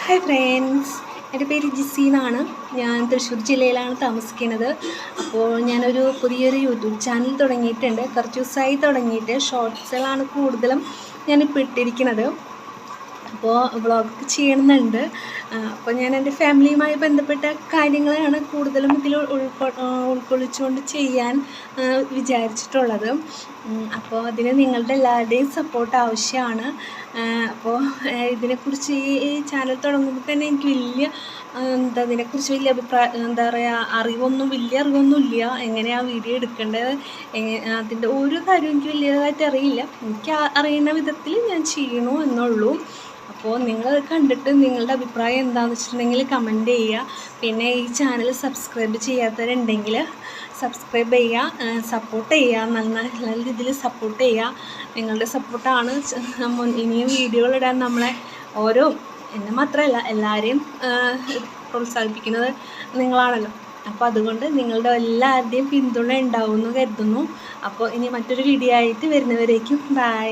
Hi friends, എൻ്റെ പേര് ജിസി എന്നാണ്. ഞാൻ തൃശ്ശൂർ ജില്ലയിലാണ് താമസിക്കുന്നത്. അപ്പോൾ ഞാനൊരു പുതിയൊരു യൂട്യൂബ് ചാനൽ തുടങ്ങിയിട്ടുണ്ട്. കുറച്ച് ദിവസമായി തുടങ്ങിയിട്ട് ഷോർട്സുകളാണ് കൂടുതലും ഞാനിപ്പോൾ ഇട്ടിരിക്കുന്നത്. അപ്പോൾ വ്ളോഗ് ചെയ്യണമെന്നുണ്ട്. അപ്പോൾ ഞാൻ എൻ്റെ ഫാമിലിയുമായി ബന്ധപ്പെട്ട കാര്യങ്ങളാണ് കൂടുതലും ഇതിൽ ഉൾക്കൊള്ളിച്ചുകൊണ്ട് ചെയ്യാൻ വിചാരിച്ചിട്ടുള്ളത്. അപ്പോൾ അതിന് നിങ്ങളുടെ എല്ലാവരുടെയും സപ്പോർട്ട് ആവശ്യമാണ്. അപ്പോൾ ഇതിനെക്കുറിച്ച് ഈ ചാനൽ തുടങ്ങുമ്പോൾ തന്നെ എനിക്ക് ഇതിനെക്കുറിച്ച് വലിയ വലിയ അറിവൊന്നുമില്ല. എങ്ങനെയാണ് വീഡിയോ എടുക്കേണ്ടത്, അതിൻ്റെ ഓരോ കാര്യവും എനിക്ക് വലിയതായിട്ട് അറിയില്ല. എനിക്ക് അറിയുന്ന വിധത്തിൽ ഞാൻ ചെയ്യണു എന്നുള്ളൂ. അപ്പോൾ നിങ്ങൾ കണ്ടിട്ട് നിങ്ങളുടെ അഭിപ്രായം എന്താണെന്ന് വെച്ചിട്ടുണ്ടെങ്കിൽ കമൻറ്റ് ചെയ്യുക. പിന്നെ ഈ ചാനൽ സബ്സ്ക്രൈബ് ചെയ്യാത്തവരുണ്ടെങ്കിൽ സബ്സ്ക്രൈബ് ചെയ്യുക, സപ്പോർട്ട് ചെയ്യുക, നല്ല രീതിയിൽ സപ്പോർട്ട് ചെയ്യുക. നിങ്ങളുടെ സപ്പോർട്ടാണ് ഇനിയും വീഡിയോകളിടാൻ നമ്മളെ എന്നെ മാത്രമല്ല എല്ലാവരെയും പ്രോത്സാഹിപ്പിക്കുന്നത് നിങ്ങളാണല്ലോ. അപ്പോൾ അതുകൊണ്ട് നിങ്ങളുടെ എല്ലാവരുടെയും പിന്തുണ ഉണ്ടാവുമെന്ന് കരുതുന്നു. അപ്പോൾ ഇനി മറ്റൊരു വീഡിയോ ആയിട്ട് വരുന്നവരേക്കും ബൈ.